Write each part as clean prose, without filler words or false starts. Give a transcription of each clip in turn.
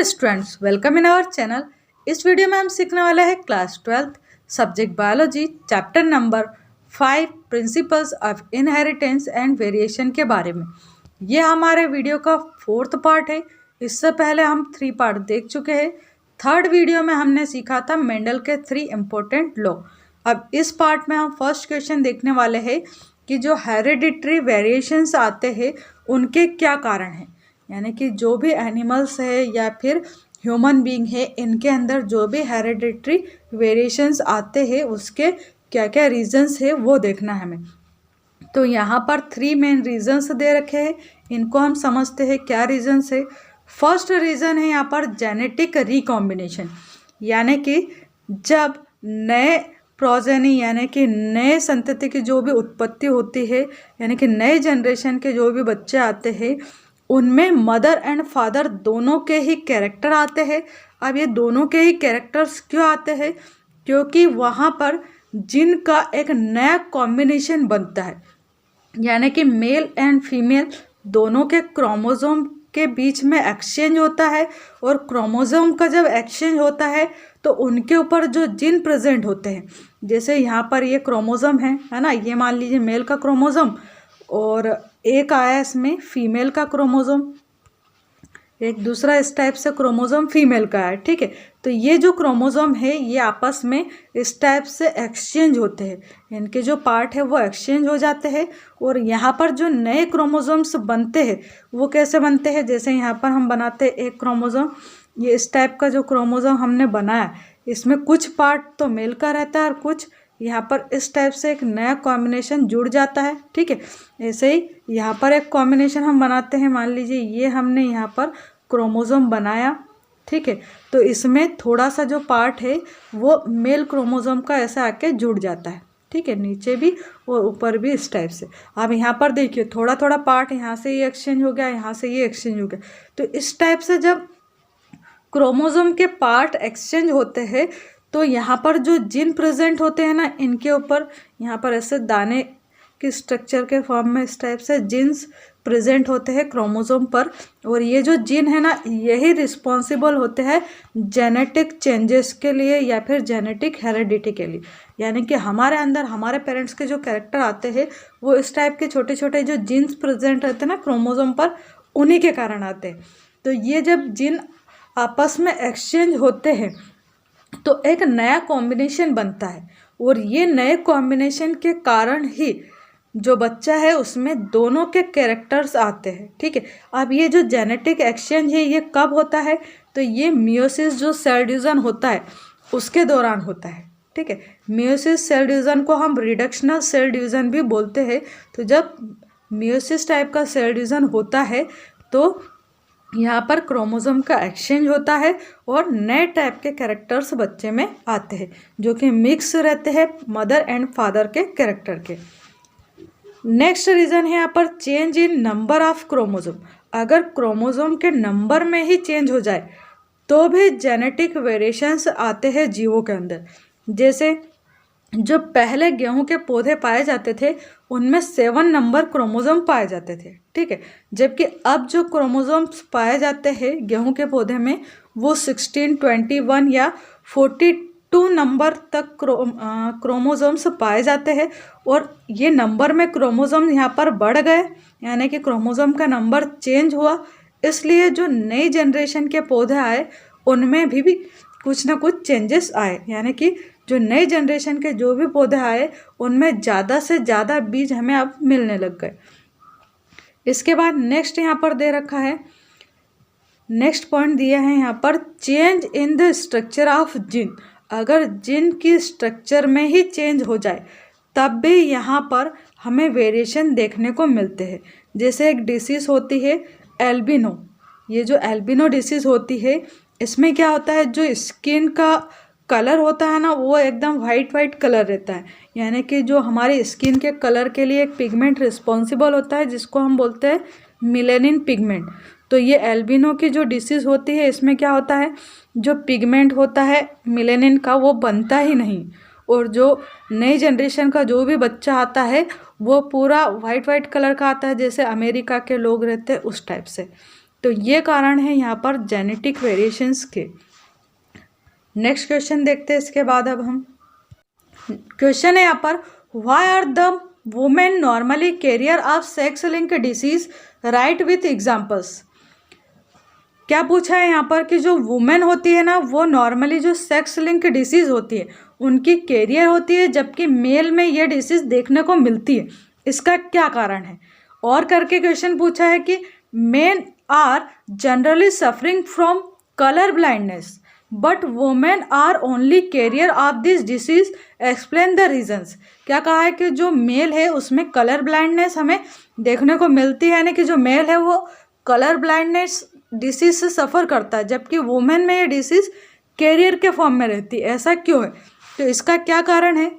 Students, welcome in our channel. इस video में हम सीखने वाले हैं class 12th subject biology chapter number 5 principles of inheritance and variation के बारे में। ये हमारे वीडियो का 4th पार्ट है। इससे पहले हम 3 पार्ट देख चुके हैं। 3rd वीडियो में हमने सीखा था मेंडल के 3 इम्पोर्टेंट लॉ। अब इस पार्ट में हम फर्स्ट क्वेश्चन देखने वाले हैं कि जो हेरिडिटरी वेरिएशंस आते हैं उनके क्या कारण हैं, यानी कि जो भी एनिमल्स है या फिर ह्यूमन बीइंग है, इनके अंदर जो भी हेरिडिटरी वेरिएशंस आते हैं उसके क्या क्या रीजंस है वो देखना है हमें। तो यहाँ पर 3 मेन रीजंस दे रखे हैं, इनको हम समझते हैं क्या रीजंस है। फर्स्ट रीज़न है यहाँ पर जेनेटिक रिकॉम्बिनेशन, यानी कि जब नए प्रोजेनी यानी कि नए संतति की जो भी उत्पत्ति होती है, यानी कि नए जनरेशन के जो भी बच्चे आते हैं उनमें मदर एंड फादर दोनों के ही कैरेक्टर आते हैं। अब ये दोनों के ही कैरेक्टर्स क्यों आते हैं? क्योंकि वहाँ पर जिन का एक नया कॉम्बिनेशन बनता है, यानी कि मेल एंड फीमेल दोनों के क्रोमोसोम के बीच में एक्सचेंज होता है, और क्रोमोसोम का जब एक्सचेंज होता है तो उनके ऊपर जो जीन प्रेजेंट होते हैं, जैसे यहाँ पर ये क्रोमोसोम है ना, ये मान लीजिए मेल का क्रोमोसोम और एक आया इसमें फीमेल का क्रोमोसोम, एक दूसरा इस टाइप से क्रोमोसोम फीमेल का है, ठीक है। तो ये जो क्रोमोसोम है ये आपस में इस टाइप से एक्सचेंज होते हैं, इनके जो पार्ट है वो एक्सचेंज हो जाते हैं, और यहाँ पर जो नए क्रोमोसोम्स बनते हैं वो कैसे बनते हैं, जैसे यहाँ पर हम बनाते हैं एक क्रोमोसोम, ये इस टाइप का जो क्रोमोसोम हमने बनाया इसमें कुछ पार्ट तो मेल का रहता है और कुछ यहाँ पर इस टाइप से एक नया कॉम्बिनेशन जुड़ जाता है, ठीक है। ऐसे ही यहाँ पर एक कॉम्बिनेशन हम बनाते हैं, मान लीजिए ये हमने यहाँ पर क्रोमोसोम बनाया, ठीक है। तो इसमें थोड़ा सा जो पार्ट है वो मेल क्रोमोसोम का ऐसा आके जुड़ जाता है, ठीक है, नीचे भी और ऊपर भी इस टाइप से। अब यहाँ पर देखिए थोड़ा थोड़ा पार्ट यहाँ से ये एक्सचेंज हो गया, यहाँ से ये एक्सचेंज हो गया। तो इस टाइप से जब क्रोमोसोम के पार्ट एक्सचेंज होते हैं तो यहाँ पर जो जीन प्रेजेंट होते हैं ना, इनके ऊपर यहाँ पर ऐसे दाने की स्ट्रक्चर के फॉर्म में इस टाइप से जीन्स प्रेजेंट होते हैं क्रोमोसोम पर, और ये जो जीन है ना यही रिस्पॉन्सिबल होते हैं जेनेटिक चेंजेस के लिए या फिर जेनेटिक हेरिडिटी के लिए, यानी कि हमारे अंदर हमारे पेरेंट्स के जो कैरेक्टर आते हैं वो इस टाइप के छोटे छोटे जो जीन्स प्रेजेंट रहते हैं ना क्रोमोसोम पर, उन्हीं के कारण आते हैं। तो ये जब जीन आपस में एक्सचेंज होते हैं तो एक नया कॉम्बिनेशन बनता है, और ये नए कॉम्बिनेशन के कारण ही जो बच्चा है उसमें दोनों के कैरेक्टर्स आते हैं, ठीक है। अब ये जो जेनेटिक एक्सचेंज है ये कब होता है? तो ये मियोसिस जो सेल डिवीज़न होता है उसके दौरान होता है, ठीक है। मियोसिस सेल डिवीज़न को हम रिडक्शनल सेल डिवीज़न भी बोलते हैं। तो जब मियोसिस टाइप का सेल डिवीज़न होता है तो यहाँ पर क्रोमोसोम का एक्सचेंज होता है और नए टाइप के कैरेक्टर्स बच्चे में आते हैं जो कि मिक्स रहते हैं मदर एंड फादर के कैरेक्टर के। नेक्स्ट रीज़न है यहाँ पर change in number of chromosome. अगर क्रोमोसोम के नंबर में ही चेंज हो जाए तो भी जेनेटिक वेरिएशंस आते हैं जीवों के अंदर। जैसे जो पहले गेहूं के पौधे पाए जाते थे उनमें 7 नंबर क्रोमोसोम पाए जाते थे, ठीक है, जबकि अब जो क्रोमोसोम्स पाए जाते हैं गेहूं के पौधे में वो 16, 21 या 42 नंबर तक क्रोमोसोम्स पाए जाते हैं, और ये नंबर में क्रोमोसोम यहाँ पर बढ़ गए, यानी कि क्रोमोसोम का नंबर चेंज हुआ। इसलिए जो नई जनरेशन के पौधे आए उनमें भी कुछ ना कुछ चेंजेस आए, यानी कि जो नए जनरेशन के जो भी पौधे आए उनमें ज़्यादा से ज़्यादा बीज हमें अब मिलने लग गए। इसके बाद नेक्स्ट यहाँ पर दे रखा है, नेक्स्ट पॉइंट दिया है यहाँ पर change in the structure of gene. अगर जीन की स्ट्रक्चर में ही चेंज हो जाए तब भी यहाँ पर हमें वेरिएशन देखने को मिलते हैं। जैसे एक डिसीज़ होती है एल्बिनो, ये जो एल्बिनो डिसीज़ होती है इसमें क्या होता है, जो स्किन का कलर होता है ना वो एकदम वाइट कलर रहता है, यानी कि जो हमारी स्किन के कलर के लिए एक पिगमेंट रिस्पॉन्सिबल होता है जिसको हम बोलते हैं मिलेनिन पिगमेंट। तो ये एल्बिनो की जो डिसीज़ होती है इसमें क्या होता है, जो पिगमेंट होता है मिलेनिन का वो बनता ही नहीं, और जो नई जनरेशन का जो भी बच्चा आता है वो पूरा वाइट कलर का आता है, जैसे अमेरिका के लोग रहते हैं उस टाइप से। तो ये कारण है यहाँ पर जेनेटिक वेरिएशंस के। नेक्स्ट क्वेश्चन देखते हैं इसके बाद। अब हम क्वेश्चन है यहाँ पर, why are the women normally carrier of sex link disease, right with examples. क्या पूछा है यहाँ पर कि जो वुमेन होती है ना वो नॉर्मली जो सेक्स लिंक डिसीज होती है उनकी कैरियर होती है, जबकि मेल में ये डिसीज देखने को मिलती है। इसका क्या कारण है? और करके क्वेश्चन पूछा है कि men are generally suffering from colour blindness but women are only carrier of this disease, explain the reasons. क्या कहा है कि जो मेल है उसमें कलर ब्लाइंडनेस हमें देखने को मिलती है, यानी कि जो मेल है वो कलर ब्लाइंडनेस डिसीज से सफ़र करता है, जबकि वुमेन में ये डिसीज कैरियर के फॉर्म में रहती है। ऐसा क्यों है? तो इसका क्या कारण है,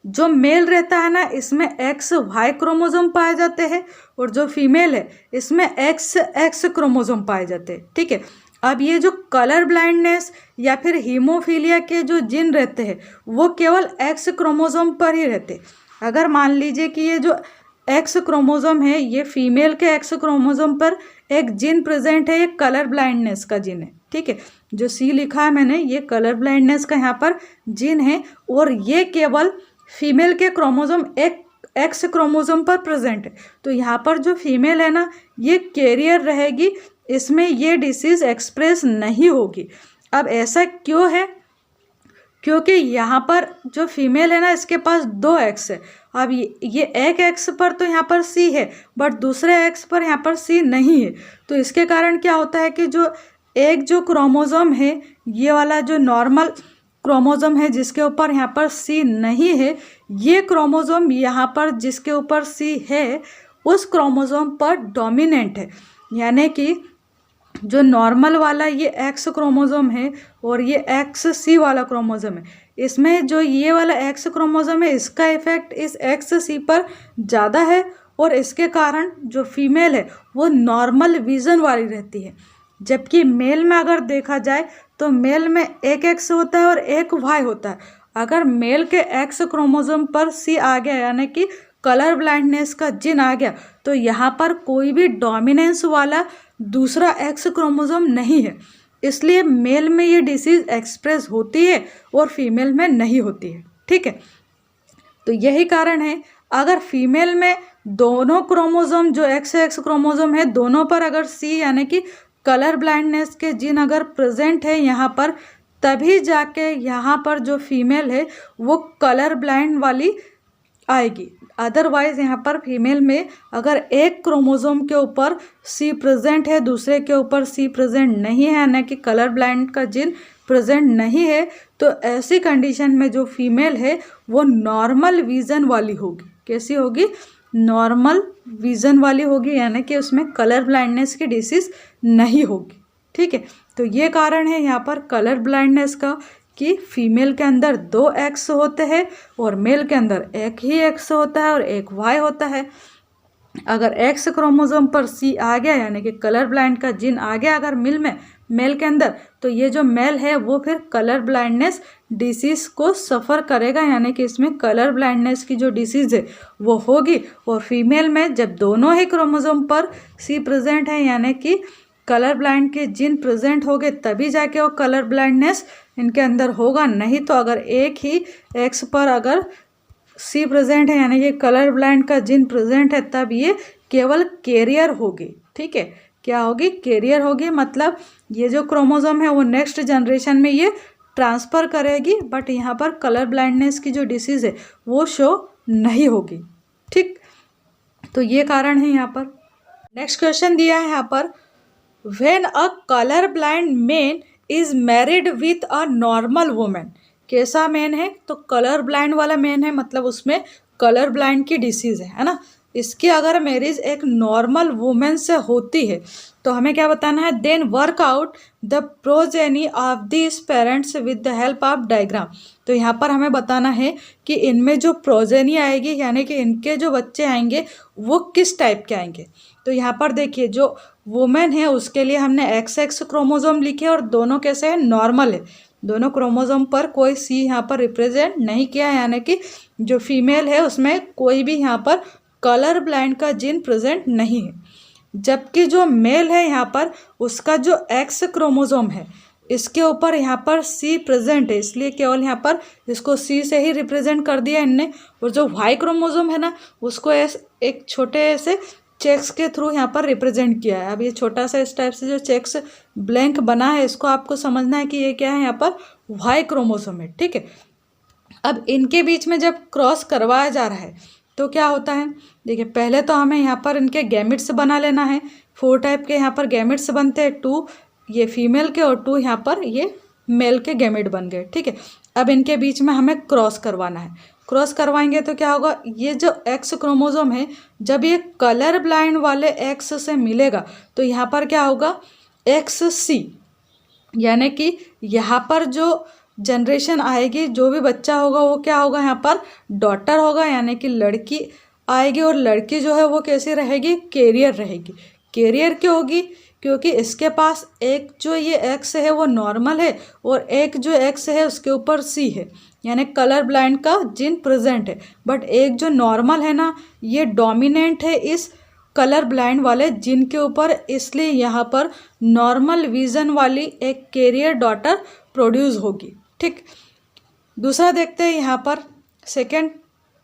जो मेल रहता है ना इसमें XY क्रोमोसोम पाए जाते हैं और जो फीमेल है इसमें XX क्रोमोसोम पाए जाते हैं। ठीक है, अब ये जो कलर ब्लाइंडनेस या फिर हीमोफीलिया के जो जीन रहते हैं वो केवल X क्रोमोसोम पर ही रहते। अगर मान लीजिए कि ये जो X क्रोमोसोम है ये फीमेल के X क्रोमोसोम पर एक जीन प्रेजेंट है, ये कलर ब्लाइंडनेस का जीन है। ठीक है, जो C लिखा है मैंने ये कलर ब्लाइंडनेस का यहाँ पर जीन है और ये केवल फीमेल के क्रोमोसोम एक X क्रोमोसोम पर प्रेजेंट है। तो यहाँ पर जो फीमेल है ना ये कैरियर रहेगी, इसमें ये डिसीज एक्सप्रेस नहीं होगी। अब ऐसा क्यों है? क्योंकि यहाँ पर जो फीमेल है ना इसके पास 2 X है। अब ये एक X पर तो यहाँ पर C है बट दूसरे X पर यहाँ पर C नहीं है। तो इसके कारण क्या होता है कि जो क्रोमोसोम है ये वाला जो नॉर्मल क्रोमोसोम है जिसके ऊपर यहाँ पर C नहीं है, ये क्रोमोसोम यहाँ पर जिसके ऊपर C है उस क्रोमोसोम पर डोमिनेंट है। यानी कि जो नॉर्मल वाला ये X क्रोमोसोम है और ये XC वाला क्रोमोसोम है, इसमें जो ये वाला X क्रोमोसोम है इसका इफेक्ट इस XC पर ज़्यादा है और इसके कारण जो फीमेल है वो नॉर्मल विजन वाली रहती है। जबकि मेल में अगर देखा जाए तो मेल में एक X होता है और एक Y होता है। अगर मेल के X क्रोमोसोम पर C आ गया यानी कि कलर ब्लाइंडनेस का जीन आ गया तो यहाँ पर कोई भी डोमिनेंस वाला दूसरा X क्रोमोसोम नहीं है, इसलिए मेल में ये डिसीज एक्सप्रेस होती है और फीमेल में नहीं होती है। ठीक है, तो यही कारण है अगर फीमेल में दोनों क्रोमोसोम जो XX क्रोमोसोम है दोनों पर अगर C यानी कि कलर ब्लाइंडनेस के जीन अगर प्रेजेंट है यहाँ पर, तभी जाके यहाँ पर जो फीमेल है वो कलर ब्लाइंड वाली आएगी। अदरवाइज यहाँ पर फीमेल में अगर एक क्रोमोसोम के ऊपर C प्रेजेंट है दूसरे के ऊपर C प्रेजेंट नहीं है यानी कि कलर ब्लाइंड का जीन प्रेजेंट नहीं है, तो ऐसी कंडीशन में जो फीमेल है वो नॉर्मल विजन वाली होगी। कैसी होगी? नॉर्मल विजन वाली होगी, यानी कि उसमें कलर ब्लाइंडनेस की डिसीज नहीं होगी। ठीक है, तो ये कारण है यहाँ पर कलर ब्लाइंडनेस का कि फीमेल के अंदर 2 X होते हैं और मेल के अंदर एक ही X होता है और एक Y होता है। अगर X क्रोमोसोम पर C आ गया यानी कि कलर ब्लाइंड का जीन आ गया अगर मेल के अंदर, तो ये जो मेल है वो फिर कलर ब्लाइंडनेस डिसीज को सफ़र करेगा, यानी कि इसमें कलर ब्लाइंडनेस की जो डिसीज़ है वो होगी। और फीमेल में जब दोनों ही क्रोमोसोम पर C प्रेजेंट है यानी कि कलर ब्लाइंड के जीन प्रेजेंट हो गए तभी जाके वो कलर ब्लाइंडनेस इनके अंदर होगा, नहीं तो अगर एक ही X पर अगर C प्रेजेंट है यानी कि कलर ब्लाइंड का जीन प्रेजेंट है तब ये केवल कैरियर होगी। ठीक है, क्या होगी? कैरियर होगी, मतलब ये जो क्रोमोसोम है वो नेक्स्ट जनरेशन में ये ट्रांसफ़र करेगी, बट यहाँ पर कलर ब्लाइंडनेस की जो डिसीज़ है वो शो नहीं होगी। ठीक, तो ये कारण है यहाँ पर। नेक्स्ट क्वेश्चन दिया है यहाँ पर, when a colour blind man is married with a normal women. कैसा मैन है? तो कलर ब्लाइंड वाला मैन है, मतलब उसमें कलर ब्लाइंड की डिसीज़ है ना। इसकी अगर मैरिज एक नॉर्मल वुमेन से होती है तो हमें क्या बताना है? Then work out the progeny of this parents with the help of diagram. तो यहाँ पर हमें बताना है कि इनमें जो प्रोजेनी आएगी यानी कि इनके जो बच्चे आएंगे वो किस टाइप के आएंगे। तो यहाँ पर देखिए जो वुमेन है उसके लिए हमने XX क्रोमोसोम लिखे और दोनों कैसे हैं? नॉर्मल है। दोनों क्रोमोसोम पर कोई C यहाँ पर रिप्रेजेंट नहीं किया, यानी कि जो फीमेल है उसमें कोई भी यहाँ पर कलर ब्लाइंड का जीन प्रेजेंट नहीं है। जबकि जो मेल है यहाँ पर उसका जो एक्स क्रोमोसोम है इसके ऊपर यहाँ पर सी प्रेजेंट है, इसलिए केवल यहाँ पर इसको सी से ही रिप्रेजेंट कर दिया इनने। और जो वाई क्रोमोसोम है ना उसको एक छोटे से चेक्स के थ्रू यहाँ पर रिप्रेजेंट किया है। अब ये छोटा सा इस टाइप से जो चेक्स ब्लैंक बना है इसको आपको समझना है कि ये क्या है, यहाँ पर वाई क्रोमोसोम है, ठीक है। अब इनके बीच में जब क्रॉस करवाया जा रहा है तो क्या होता है, देखिए पहले तो हमें यहाँ पर इनके गैमेट्स बना लेना है। 4 टाइप के यहाँ पर गैमेट्स बनते हैं, 2 ये फीमेल के और 2 यहाँ पर ये मेल के गैमेट बन गए, ठीक है। अब इनके बीच में हमें क्रॉस करवाना है। क्रॉस करवाएंगे तो क्या होगा, ये जो एक्स क्रोमोसोम है जब ये कलर ब्लाइंड वाले एक्स से मिलेगा तो यहाँ पर क्या होगा, एक्स सी, यानी कि यहाँ पर जो जनरेशन आएगी, जो भी बच्चा होगा वो क्या होगा, यहाँ पर डॉटर होगा, यानी कि लड़की आएगी। और लड़की जो है वो कैसी रहेगी, कैरियर रहेगी। कैरियर क्यों होगी, क्योंकि इसके पास एक जो ये एक्स है वो नॉर्मल है और एक जो एक्स है उसके ऊपर सी है, यानी कलर ब्लाइंड का जीन प्रेजेंट है। बट एक जो नॉर्मल है ना ये डोमिनेंट है इस कलर ब्लाइंड वाले जीन के ऊपर, इसलिए यहाँ पर नॉर्मल विजन वाली एक कैरियर डॉटर प्रोड्यूस होगी, ठीक। दूसरा देखते हैं यहाँ पर सेकंड,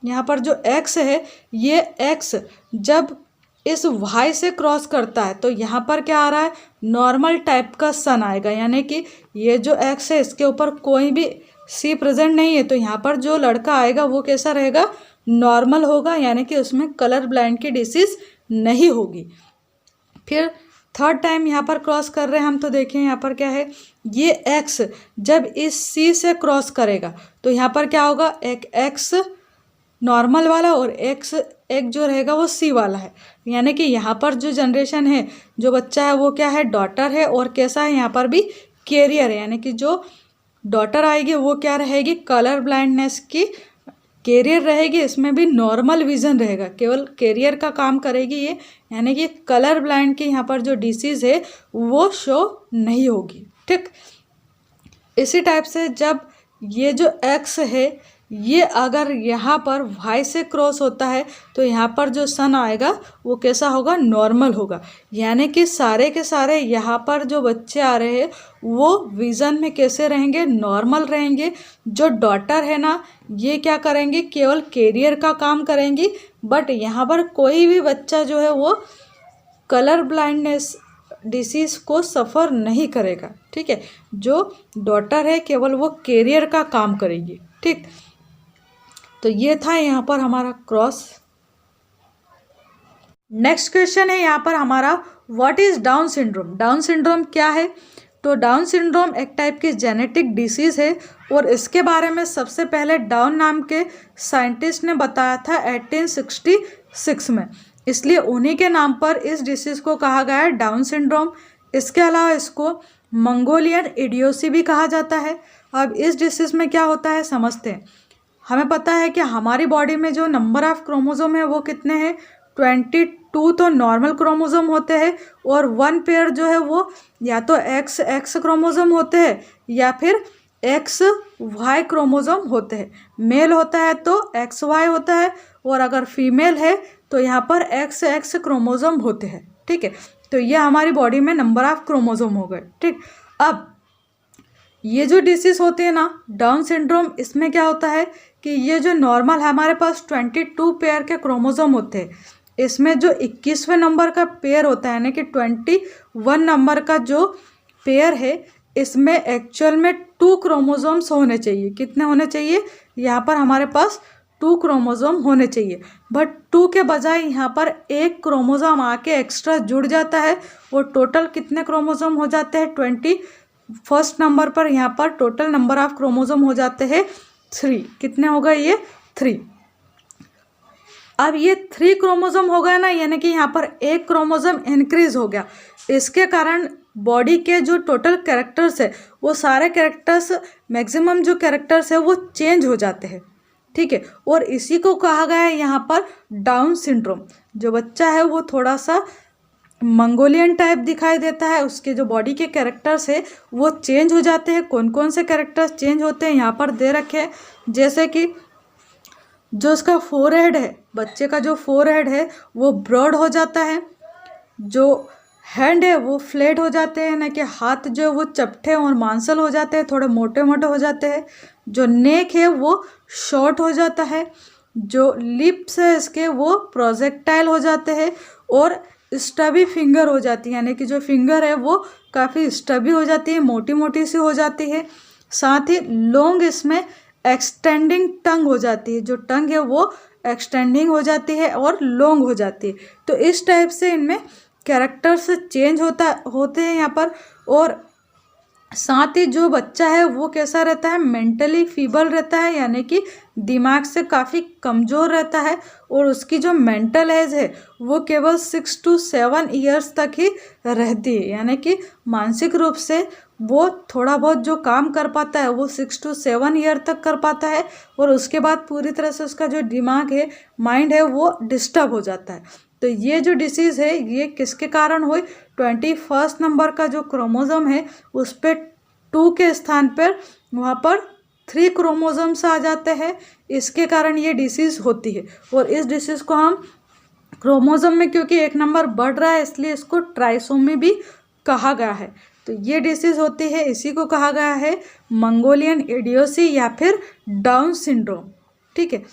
यहाँ पर जो एक्स है ये एक्स जब इस वाई से क्रॉस करता है तो यहाँ पर क्या आ रहा है, नॉर्मल टाइप का सन आएगा, यानी कि ये जो एक्स है इसके ऊपर कोई भी सी प्रेजेंट नहीं है, तो यहाँ पर जो लड़का आएगा वो कैसा रहेगा, नॉर्मल होगा, यानी कि उसमें कलर ब्लाइंड की डिसीज नहीं होगी। फिर थर्ड टाइम यहाँ पर क्रॉस कर रहे हैं हम, तो देखें यहाँ पर क्या है, ये एक्स जब इस सी से क्रॉस करेगा तो यहाँ पर क्या होगा, एक एक्स नॉर्मल वाला और एक्स एक जो रहेगा वो सी वाला है, यानी कि यहाँ पर जो जनरेशन है, जो बच्चा है वो क्या है, डॉटर है। और कैसा है, यहाँ पर भी कैरियर है, यानी कि जो डॉटर आएगी वो क्या रहेगी, कलर ब्लाइंडनेस की कैरियर रहेगी। इसमें भी नॉर्मल विजन रहेगा, केवल कैरियर का काम करेगी ये, यानी कि कलर ब्लाइंड की यहाँ पर जो डिसीज़ है वो शो नहीं होगी, ठीक। इसी टाइप से जब ये जो एक्स है ये अगर यहाँ पर वाई से क्रॉस होता है तो यहाँ पर जो सन आएगा वो कैसा होगा, नॉर्मल होगा, यानी कि सारे के सारे यहाँ पर जो बच्चे आ रहे हैं वो विज़न में कैसे रहेंगे, नॉर्मल रहेंगे। जो डॉटर है ना ये क्या करेंगे, केवल कैरियर का काम करेंगी, बट यहाँ पर कोई भी बच्चा जो है वो कलर ब्लाइंडनेस डिसीज़ को सफ़र नहीं करेगा, ठीक है। जो डॉटर है केवल वो कैरियर का काम करेगी, ठीक। तो ये था यहाँ पर हमारा क्रॉस। नेक्स्ट क्वेश्चन है यहाँ पर हमारा, what is down syndrome. Down syndrome क्या है, तो डाउन सिंड्रोम एक टाइप की जेनेटिक डिसीज़ है और इसके बारे में सबसे पहले डाउन नाम के साइंटिस्ट ने बताया था 1866 में, इसलिए उन्हीं के नाम पर इस डिसीज़ को कहा गया है डाउन सिंड्रोम। इसके अलावा इसको मंगोलियन इडियोसी भी कहा जाता है। अब इस डिसीज़ में क्या होता है समझते हैं। हमें पता है कि हमारी बॉडी में जो नंबर ऑफ क्रोमोसोम है वो कितने हैं, 22 तो नॉर्मल क्रोमोसोम होते हैं और 1 पेयर जो है वो या तो एक्स क्रोमोसोम होते हैं या फिर एक्स वाई क्रोमोसोम होते हैं। मेल होता है तो एक्स वाई होता है और अगर फीमेल है तो यहाँ पर एक्स क्रोमोसोम होते हैं, ठीक है। तो ये हमारी बॉडी में नंबर ऑफ क्रोमोसोम हो गए, ठीक। अब ये जो डिसीज़ होती है ना डाउन सिंड्रोम, इसमें क्या होता है कि ये जो नॉर्मल है हमारे पास 22 पेयर के क्रोमोसोम होते हैं, इसमें जो 21वें नंबर का पेयर होता है यानी कि 21 नंबर का जो पेयर है इसमें एक्चुअल में 2 क्रोमोसोम्स होने चाहिए। कितने होने चाहिए, यहाँ पर हमारे पास 2 क्रोमोसोम होने चाहिए, बट 2 के बजाय यहाँ पर 1 क्रोमोसोम आके एक्स्ट्रा जुड़ जाता है और टोटल कितने क्रोमोसोम हो जाते हैं, 21 नंबर पर यहाँ पर टोटल नंबर ऑफ क्रोमोसोम हो जाते हैं 3। कितने हो गए ये 3। अब ये 3 क्रोमोसोम हो गए ना, यानी कि यहाँ पर 1 क्रोमोसोम इंक्रीज हो गया। इसके कारण बॉडी के जो टोटल कैरेक्टर्स है वो सारे कैरेक्टर्स, मैक्सिमम जो कैरेक्टर्स है वो चेंज हो जाते हैं, ठीक है। और इसी को कहा गया है यहाँ पर डाउन सिंड्रोम। जो बच्चा है वो थोड़ा सा मंगोलियन टाइप दिखाई देता है, उसके जो बॉडी के कैरेक्टर्स है वो चेंज हो जाते हैं। कौन कौन से कैरेक्टर्स चेंज होते हैं यहाँ पर दे रखे हैं, जैसे कि जो उसका फोरहेड है, बच्चे का जो फोरहेड है वो ब्रॉड हो जाता है। जो हैंड है वो फ्लैट हो जाते हैं, ना कि हाथ जो वो चपटे और मांसल हो जाते हैं, थोड़े मोटे मोटे हो जाते हैं। जो नेक है वो शॉर्ट हो जाता है। जो लिप्स है इसके वो प्रोजेक्टाइल हो जाते हैं और स्टबी फिंगर हो जाती है, यानी कि जो फिंगर है वो काफ़ी स्टबी हो जाती है, मोटी मोटी सी हो जाती है। साथ ही लॉन्ग इसमें एक्सटेंडिंग टंग हो जाती है, जो टंग है वो एक्सटेंडिंग हो जाती है और लॉन्ग हो जाती है। तो इस टाइप से इनमें कैरेक्टर्स चेंज होते हैं यहाँ पर। और साथ ही जो बच्चा है वो कैसा रहता है, मेंटली फीबल रहता है, यानी कि दिमाग से काफ़ी कमज़ोर रहता है। और उसकी जो मेंटल एज है वो केवल 6 to 7 ईयर्स तक ही रहती है, यानी कि मानसिक रूप से वो थोड़ा बहुत जो काम कर पाता है वो 6 to 7 ईयर तक कर पाता है। और उसके बाद पूरी तरह से उसका जो दिमाग है, माइंड है, वो डिस्टर्ब हो जाता है। तो ये जो डिसीज़ है ये किसके कारण हुई, 21 नंबर का जो क्रोमोसोम है उस पर 2 के स्थान पर वहाँ पर 3 क्रोमोसोम्स आ जाते हैं। इसके कारण ये डिसीज़ होती है। और इस डिसीज़ को हम क्रोमोसोम में, क्योंकि 1 नंबर बढ़ रहा है इसलिए इसको ट्राइसोमी भी कहा गया है। तो ये डिसीज़ होती है, इसी को कहा गया है मंगोलियन इडियोसी या फिर डाउन सिंड्रोम। ठीक है।